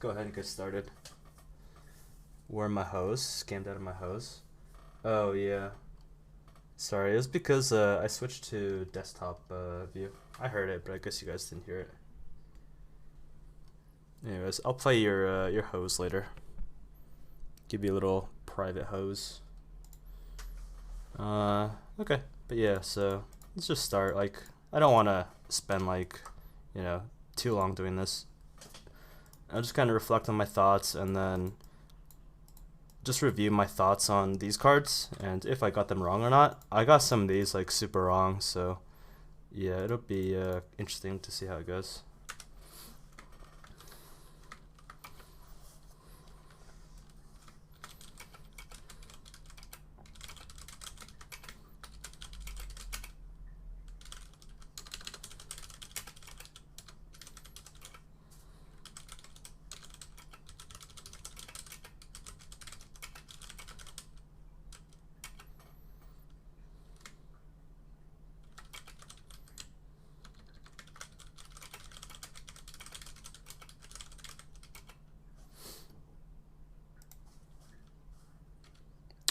go ahead and get started. Where are my hose? Scammed out of my hose. Oh yeah. Sorry, it was because I switched to desktop view. I heard it, but I guess you guys didn't hear it. Anyways, I'll play your hose later. Give you a little private hose. Okay, but yeah, so let's just start. Like, I don't want to spend too long doing this. I'll just kind of reflect on my thoughts and then just review my thoughts on these cards and if I got them wrong or not. I got some of these like super wrong, so yeah, it'll be interesting to see how it goes.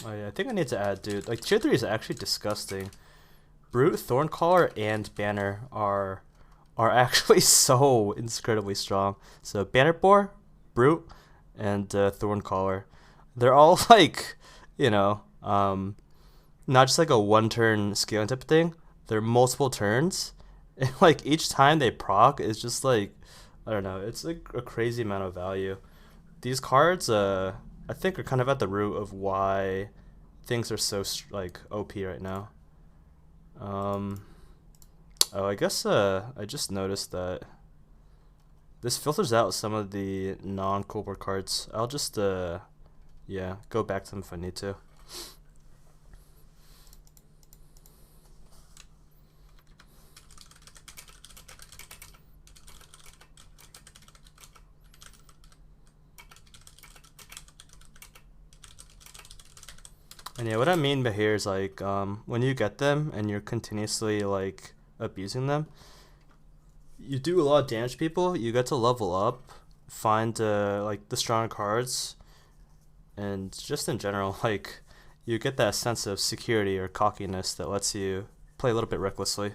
Oh yeah, I think I need to add, dude. Like tier 3 is actually disgusting. Brute, Thorncaller, and Banner are actually so incredibly strong. So Bannerboar, Brute, and Thorncaller, they're all like, you know, not just like a one turn scaling type of thing. They're multiple turns, and like each time they proc is just like, I don't know. It's like a crazy amount of value. These cards, I think, are kind of at the root of why things are so like OP right now. Oh, I guess I just noticed that this filters out some of the non-Quilboar cards. I'll just yeah, go back to them if I need to. And yeah, what I mean by here is like when you get them and you're continuously like abusing them, you do a lot of damage to people. You get to level up, find like the stronger cards, and just in general, like you get that sense of security or cockiness that lets you play a little bit recklessly.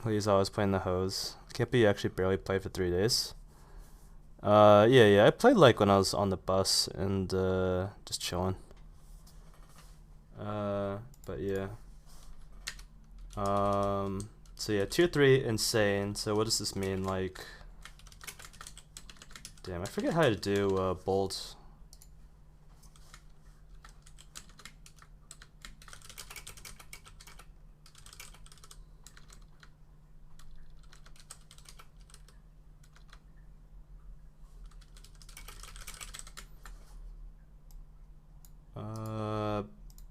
He's always playing the hose. Can't be actually barely played for 3 days. Yeah, I played like when I was on the bus and just chilling. But yeah. So yeah, tier 3 insane. So what does this mean? Like, damn, I forget how to do bold.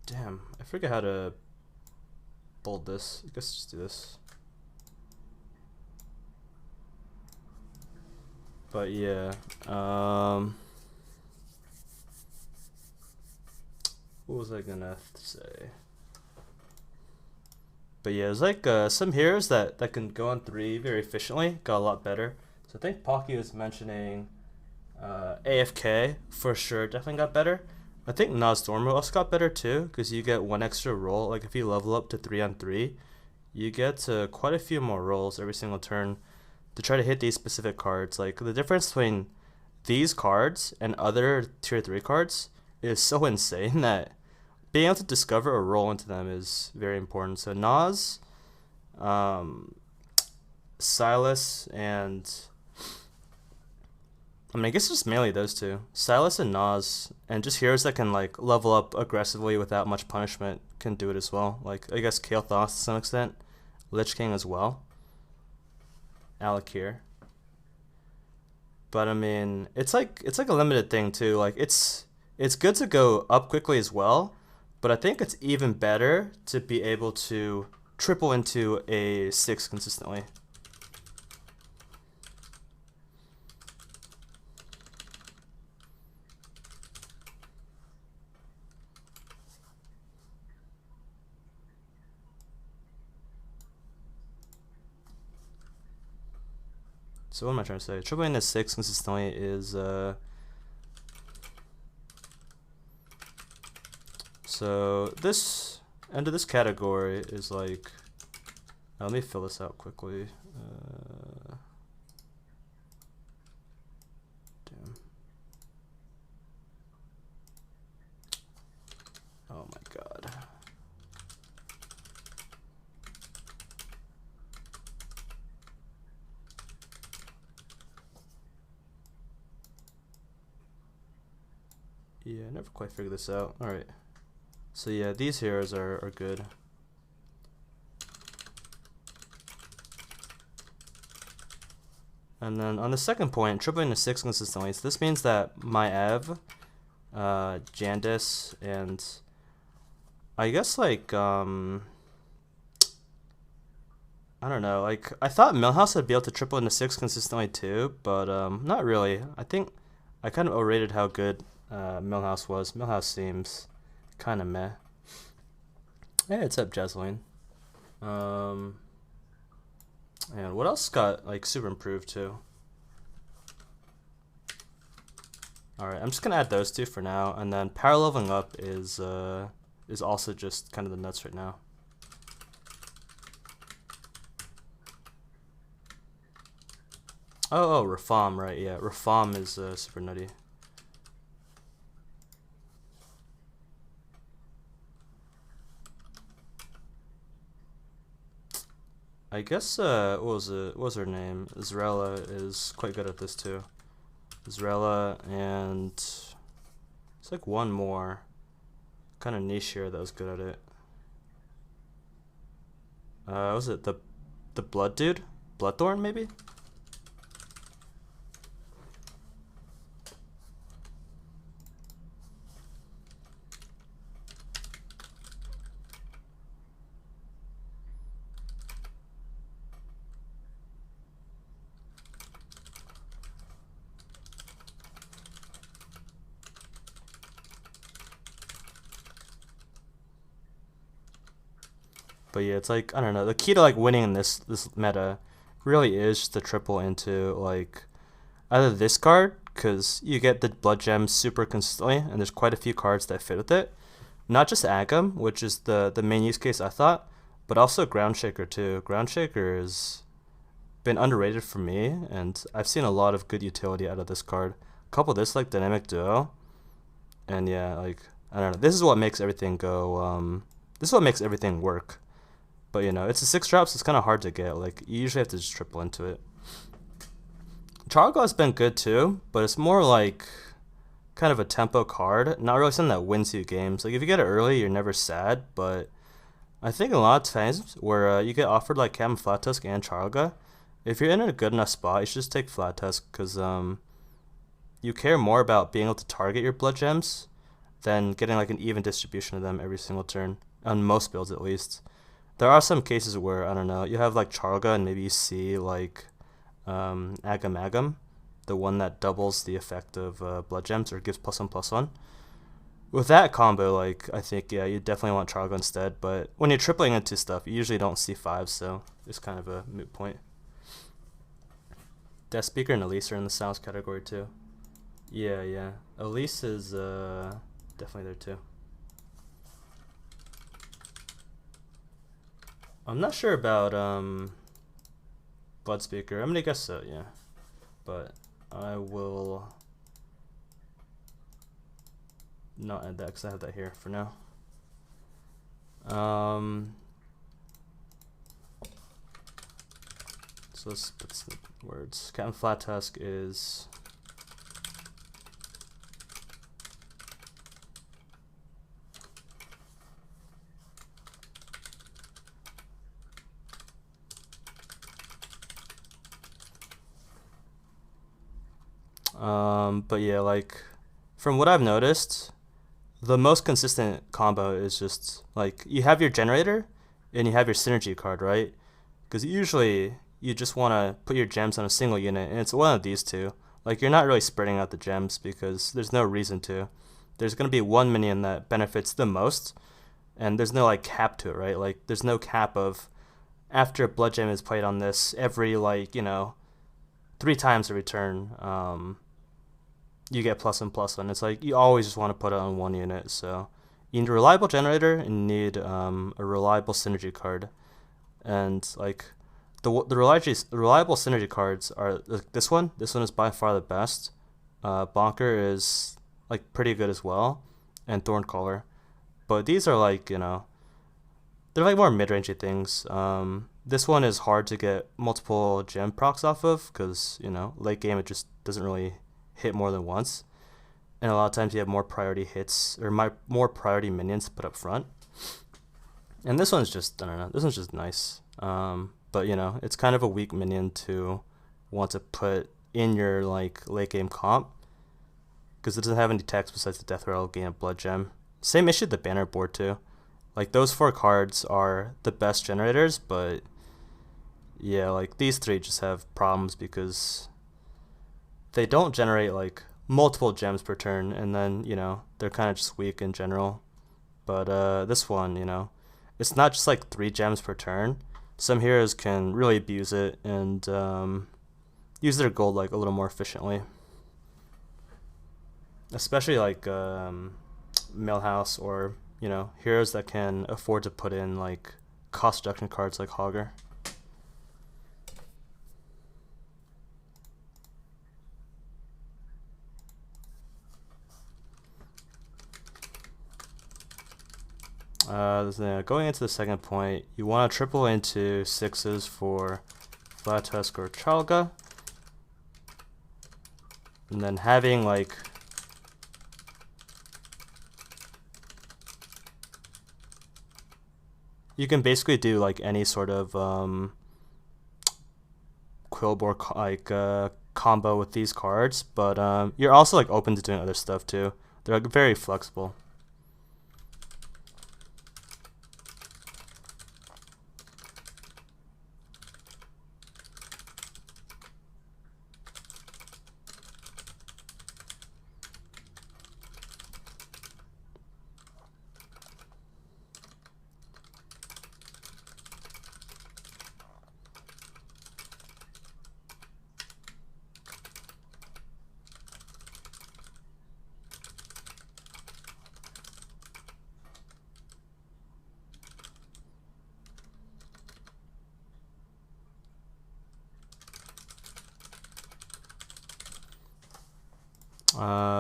Damn, I forget how to bold this. I guess just do this. But yeah, what was I gonna say? But yeah, there's like some heroes that can go on 3 very efficiently, got a lot better. So I think Pocky was mentioning AFK for sure, definitely got better. I think Nozdormu also got better too, because you get 1 extra roll. Like if you level up to 3 on 3, you get quite a few more rolls every single turn to try to hit these specific cards. Like the difference between these cards and other tier 3 cards is so insane that being able to discover a roll into them is very important. So Nas, Silas, and I mean, I guess it's just mainly those two. Silas and Nas, and just heroes that can like level up aggressively without much punishment can do it as well. Like I guess Kael'thas to some extent, Lich King as well, Alakir. But I mean, it's like a limited thing too. Like it's good to go up quickly as well, but I think it's even better to be able to triple into a 6 consistently. So what am I trying to say? Tripling into 6 consistently is so this end of this category is like, let me fill this out quickly. Damn. Oh my god. Yeah, I never quite figured this out. Alright. So yeah, these heroes are good. And then on the second point, tripling to 6 consistently. So this means that my Ev, Jandis, and I guess like I don't know, like I thought Millhouse would be able to triple into 6 consistently too, but not really. I think I kind of overrated how good Millhouse was. Millhouse seems kind of meh. Hey, it's up Jesseline. And what else got like super improved too? Alright, I'm just gonna add those two for now, and then power leveling up is also just kind of the nuts right now. Oh, Reform, right? Yeah, Reform is super nutty. I guess what was her name? Zrella is quite good at this too. Zrella, and it's like one more kind of niche here that was good at it. Was it the Blood dude? Bloodthorn maybe? But yeah, it's like, I don't know, the key to like winning in this meta really is just to triple into like either this card, because you get the blood gems super consistently, and there's quite a few cards that fit with it. Not just Agam, which is the main use case I thought, but also Ground Shaker too. Ground Shaker has been underrated for me, and I've seen a lot of good utility out of this card. Couple this like Dynamic Duo, and yeah, like I don't know, this is what makes everything go. This is what makes everything work. But you know, it's a 6 drops. It's kind of hard to get. Like you usually have to just triple into it. Chargo has been good too, but it's more like kind of a tempo card, not really something that wins you games. Like if you get it early, you're never sad. But I think a lot of times where you get offered like Cam Flat Tusk and Charga, if you're in a good enough spot, you should just take Flat Tusk, because you care more about being able to target your blood gems than getting like an even distribution of them every single turn, on most builds at least. There are some cases where, I don't know, you have like Charga and maybe you see like Agam, the one that doubles the effect of blood gems or gives +1/+1. With that combo, like I think, yeah, you definitely want Charga instead, but when you're tripling into stuff, you usually don't see 5s, so it's kind of a moot point. Death Speaker and Elise are in the sounds category too. Yeah. Elise is definitely there too. I'm not sure about Blood Speaker. I'm gonna guess so, yeah. But I will not add that because I have that here for now. So let's put some words. Captain Flat Tusk is but yeah, like from what I've noticed, the most consistent combo is just like you have your generator and you have your synergy card, right? Because usually you just want to put your gems on a single unit, and it's one of these two. Like you're not really spreading out the gems because there's no reason to. There's going to be one minion that benefits the most, and there's no like cap to it, right? Like there's no cap of after a blood gem is played on this, every like, you know, 3 times a return, you get +1/+1. It's like you always just want to put it on 1 unit. So you need a reliable generator and you need a reliable synergy card. And like the reliable synergy cards are like this one. This one is by far the best. Bonker is like pretty good as well, and Thorncaller. But these are like, they're like more mid-rangey things. This one is hard to get multiple gem procs off of because, late game it just doesn't really hit more than once. And a lot of times you have more priority hits or more priority minions put up front. And this one's just, I don't know, this one's just nice. But, it's kind of a weak minion to want to put in your like late game comp because it doesn't have any text besides the death rattle, gain a blood gem. Same issue with the banner board too. Like those 4 cards are the best generators, but yeah, like these 3 just have problems because they don't generate like multiple gems per turn, and then they're kind of just weak in general. But this one, it's not just like 3 gems per turn. Some heroes can really abuse it and use their gold like a little more efficiently, especially like Millhouse or heroes that can afford to put in like cost reduction cards like Hogger. Going into the second point, you want to triple into 6s for Flat Tusk or Chalga, and then having like you can basically do like any sort of Quilboar like combo with these cards, but you're also like open to doing other stuff too. They're like very flexible.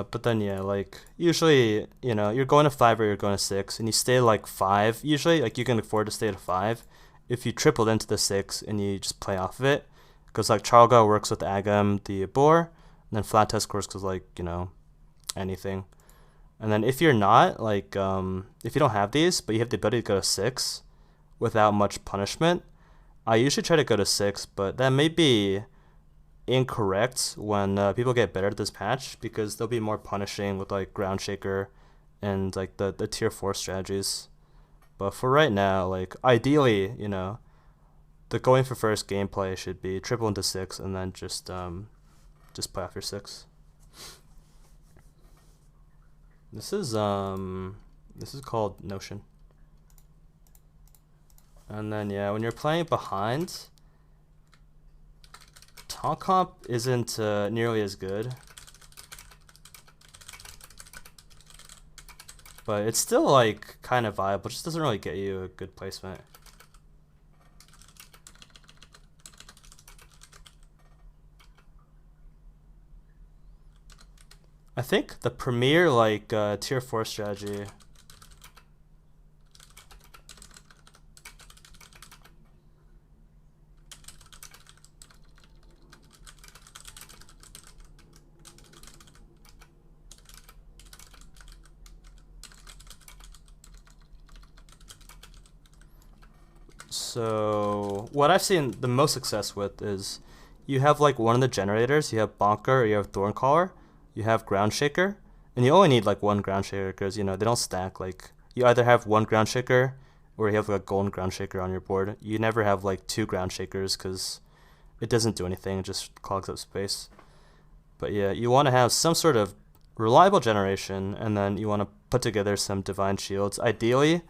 But then yeah, like usually, you're going to 5 or you're going to 6, and you stay like 5. Usually, like you can afford to stay at 5 if you tripled into the 6 and you just play off of it, because like Charlga works with Agam the Boar, and then Flat Tusk works with like anything. And then if you're not like if you don't have these, but you have the ability to go to 6 without much punishment, I usually try to go to 6, but that may be incorrect when people get better at this patch, because they'll be more punishing with like Ground Shaker and like the tier 4 strategies. But for right now, like ideally, the going for first gameplay should be triple into 6 and then just play off your 6. This is called Notion. And then yeah, when you're playing behind, taunt comp isn't nearly as good, but it's still like kind of viable. It just doesn't really get you a good placement. I think the premier like tier 4 strategy So what I've seen the most success with is you have like one of the generators, you have Bonker or you have Thorncaller, you have Ground Shaker, and you only need like one Ground Shaker because they don't stack. Like you either have one Ground Shaker or you have like a golden Ground Shaker on your board. You never have like 2 Ground Shakers because it doesn't do anything, it just clogs up space. But yeah, you want to have some sort of reliable generation, and then you want to put together some Divine Shields. Ideally,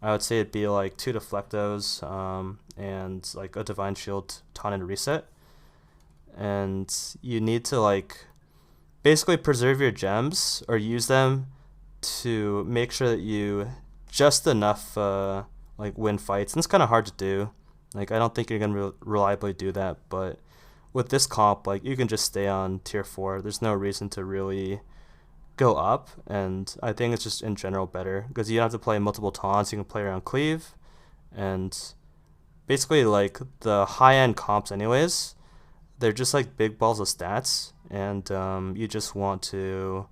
I would say it'd be like 2 Deflectos and like a Divine Shield taunt and reset. and you need to like basically preserve your gems or use them to make sure that you just enough like win fights. And it's kind of hard to do. Like I don't think you're gonna reliably do that, but with this comp, like you can just stay on tier 4. There's no reason to really go up, and I think it's just in general better because you don't have to play multiple taunts. You can play around cleave, and basically like the high end comps anyways, they're just like big balls of stats, and you just want to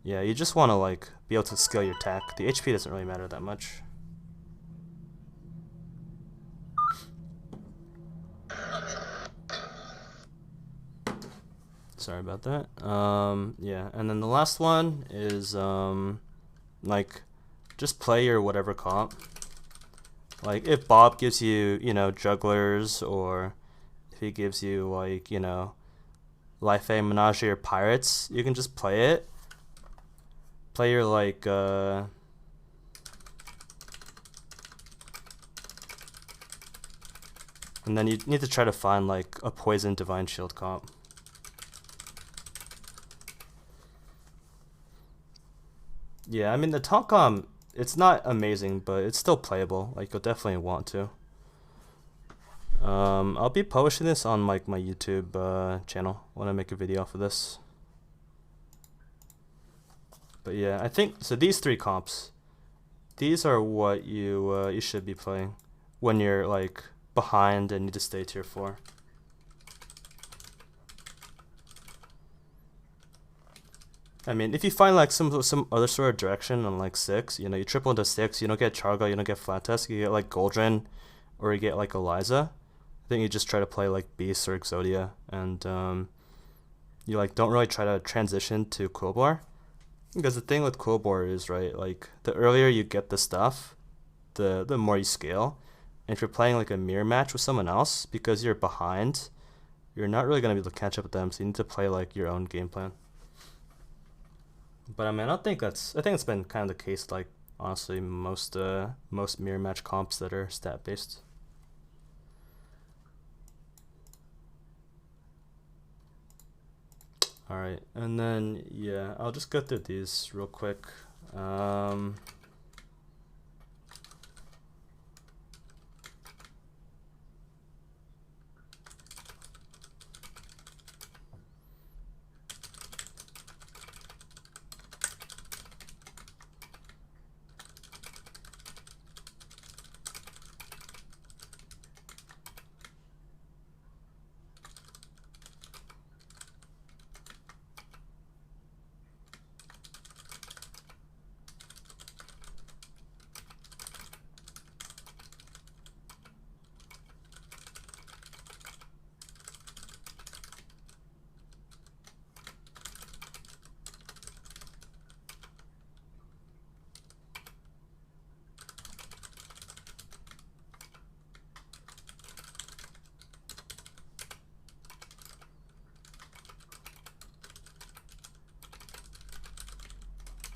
like be able to scale your tech. The HP doesn't really matter that much. Sorry about that. Yeah, and then the last one is like just play your whatever comp. Like if Bob gives you, jugglers, or if he gives you like, Life A Menagerie or Pirates, you can just play it. Play your like and then you need to try to find like a Poison Divine Shield comp. Yeah, I mean the taunt comp, it's not amazing, but it's still playable. Like you'll definitely want to. I'll be publishing this on like my YouTube channel when I make a video off of this. But yeah, I think so. These 3 comps, these are what you should be playing when you're like behind and need to stay tier 4. I mean, if you find like some other sort of direction on like 6, you triple into 6, you don't get Chargo, you don't get Flat Tusk, you get like Goldrin, or you get like Eliza. I think you just try to play like Beast or Exodia, and you like don't really try to transition to Quilboar, because the thing with Quilboar is, right, like the earlier you get the stuff, the more you scale. And if you're playing like a mirror match with someone else, because you're behind, you're not really gonna be able to catch up with them. So you need to play like your own game plan. But I mean, I think it's been kind of the case, like honestly most mirror match comps that are stat based. All right, and then yeah, I'll just go through these real quick.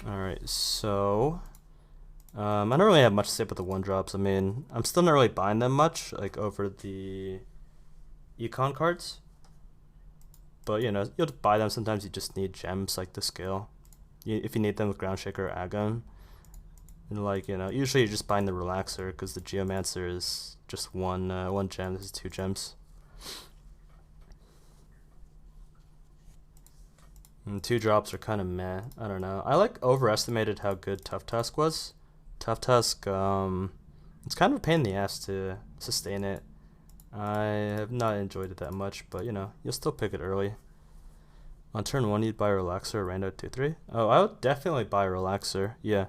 Alright, so I don't really have much to say about the 1-drops. I mean, I'm still not really buying them much, like over the econ cards. But you'll buy them. Sometimes you just need gems like the scale. If you need them with Ground Shaker or Agon. And like, usually you're just buying the Relaxer because the Geomancer is just one gem. This is 2 gems. And 2-drops are kind of meh. I don't know. I like overestimated how good Tough Tusk was. Tough Tusk, it's kind of a pain in the ass to sustain it. I have not enjoyed it that much, but you'll still pick it early. On turn 1, you'd buy a Relaxer or Rando 2-3. Oh, I would definitely buy a Relaxer. Yeah.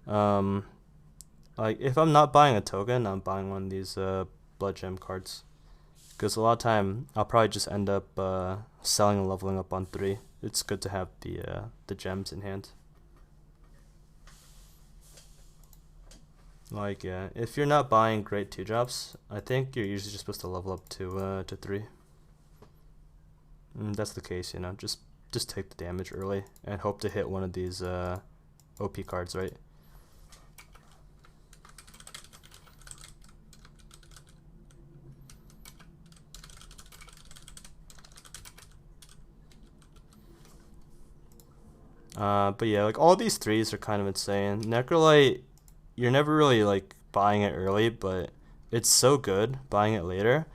Like if I'm not buying a token, I'm buying one of these blood gem cards. Because a lot of time I'll probably just end up selling and leveling up on 3. It's good to have the gems in hand. Like yeah, if you're not buying great 2-drops, I think you're usually just supposed to level up to 3. And that's the case, just take the damage early and hope to hit one of these OP cards, right? But yeah, like all these threes are kind of insane. Necrolite, you're never really like buying it early, but it's so good buying it later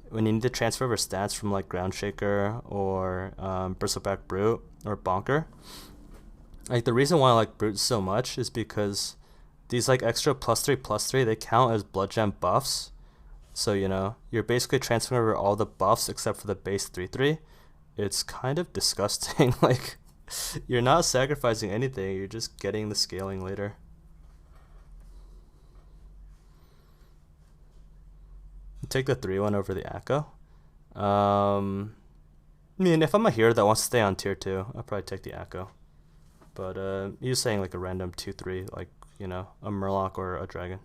when you need to transfer over stats from like Ground Shaker or Bristleback Brute or Bonker. Like the reason why I like Brute so much is because these like extra +3/+3 they count as blood gem buffs. So you know you're basically transferring over all the buffs except for the base 3/3. It's kind of disgusting. Like you're not sacrificing anything. You're just getting the scaling later. Take the 3/1 over the Echo. I mean, if I'm a hero that wants to stay on tier 2, I'll probably take the Echo. But he's saying like a random 2/3, like, you know, a Murloc or a Dragon.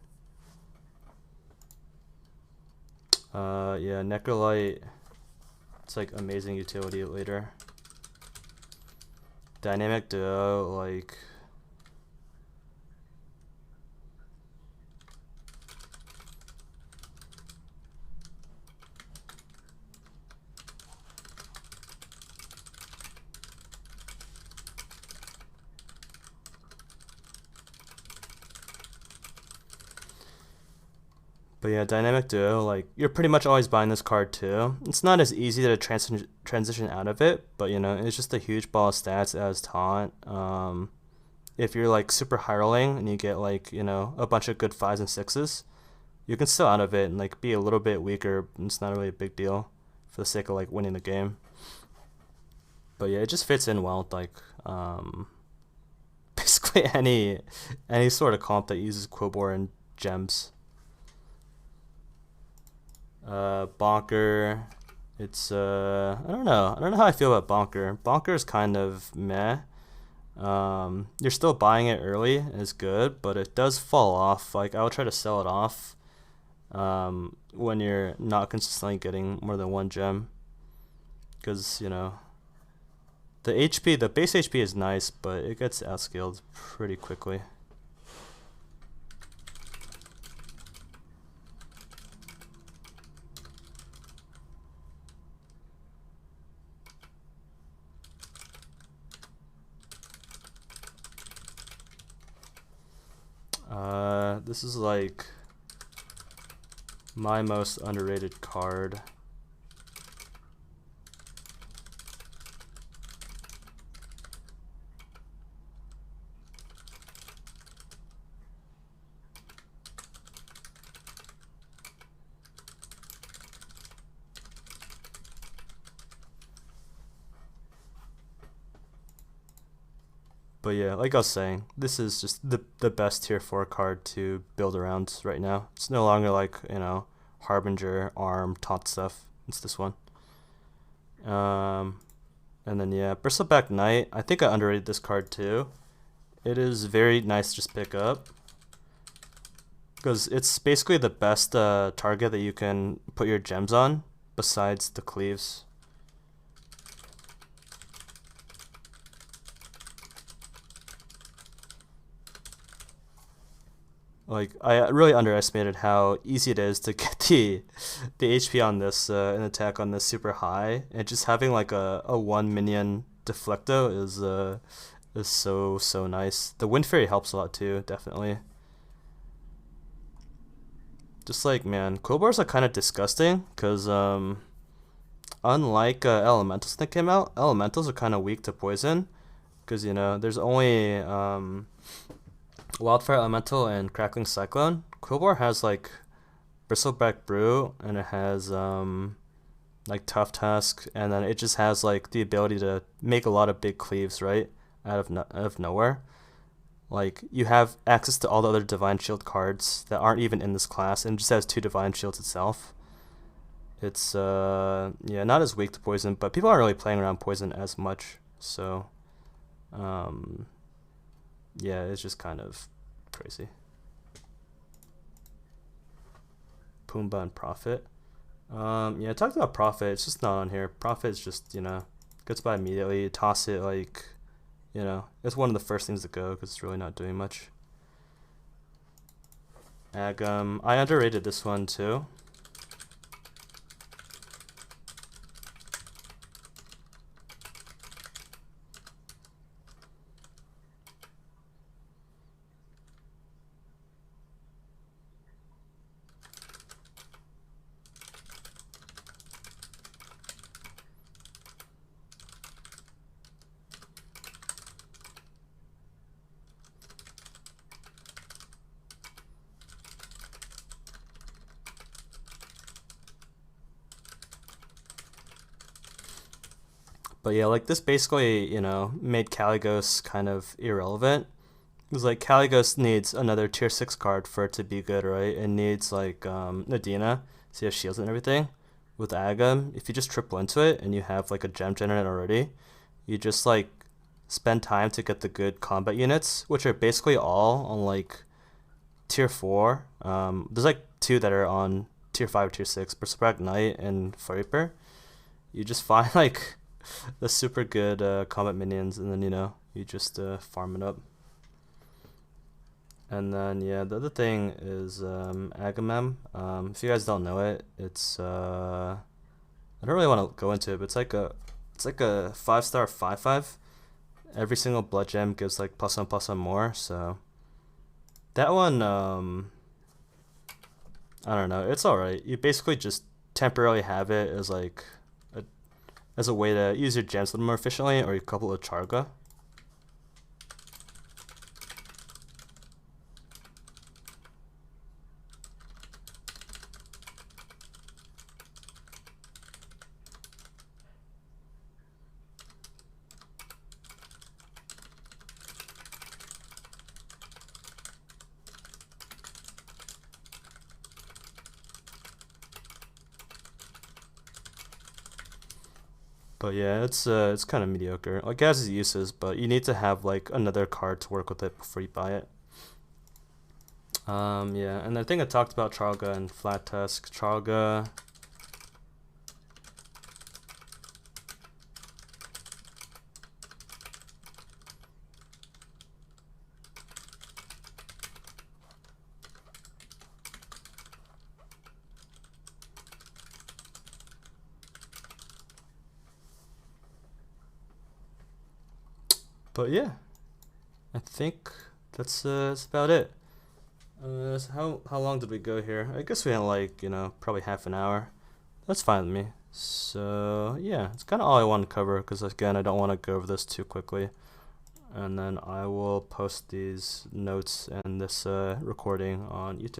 Yeah, Necrolite, it's like amazing utility later. Dynamic Duo, like... But yeah, Dynamic Duo, like, you're pretty much always buying this card too. It's not as easy to transition out of it, but you know, it's just a huge ball of stats as taunt. If you're like super high rolling and you get like, you know, a bunch of good 5s and 6s, you can still out of it and like be a little bit weaker. It's not really a big deal for the sake of like winning the game. But yeah, it just fits in well with like basically any sort of comp that uses Quilboar and gems. Bonker, it's I don't know how I feel about Bonker. Bonker is kind of meh. You're still buying it early is good, but it does fall off. Like I would try to sell it off when you're not consistently getting more than one gem, because you know the base HP is nice, but it gets outscaled pretty quickly. This is like my most underrated card. But yeah, like I was saying, this is just the best tier 4 card to build around right now. It's no longer like, you know, Harbinger, Arm, Taunt stuff. It's this one. And then yeah, Bristleback Knight. I think I underrated this card too. It is very nice to just pick up, because it's basically the best target that you can put your gems on besides the cleaves. Like I really underestimated how easy it is to get the HP on this an attack on this super high, and just having like a 1 minion deflecto is so nice. The Wind Fairy helps a lot too, definitely. Just like, man, Quilboars are kind of disgusting because unlike Elementals that came out, Elementals are kind of weak to poison, because you know there's only Wildfire Elemental and Crackling Cyclone. Quilboar has like Bristleback Brew, and it has like Tough Tusk, and then it just has like the ability to make a lot of big cleaves right out of nowhere. Like you have access to all the other Divine Shield cards that aren't even in this class, and it just has 2 Divine Shields itself. It's yeah, not as weak to poison, but people aren't really playing around poison as much, so yeah, it's just kind of crazy. Pumbaa and Prophet. Yeah, I talked about Prophet. It's just not on here. Prophet is just, you know, gets by immediately. You toss it like, you know, it's one of the first things to go because it's really not doing much. Agam. I underrated this one too. But yeah, like this basically, made Caligos kind of irrelevant. Because like Caligos needs another tier 6 card for it to be good, right? It needs like Nadina, so you have shields and everything. With Agam, if you just triple into it and you have like a gem generator already, you just like spend time to get the good combat units, which are basically all on like tier 4. There's like two that are on tier 5 or tier 6, Berserk Knight and Reaper. You just find like the super good combat minions, and then you just farm it up. And then yeah, the other thing is Agamem. If you guys don't know it, it's I don't really want to go into it, but it's like a 5-star 5/5. Every single blood gem gives like +1/+1 more, so that one I don't know, it's alright. You basically just temporarily have it as like as a way to use your gems a little more efficiently, or you couple with Charga. But yeah, it's kind of mediocre. Like it has its uses, but you need to have like another card to work with it before you buy it. Yeah, and I think I talked about Charga and Flat Tusk. Charga. But yeah, I think that's about it. So how long did we go here? I guess we had like probably half an hour. That's fine with me. So yeah, it's kind of all I want to cover because again I don't want to go over this too quickly. And then I will post these notes and this recording on YouTube.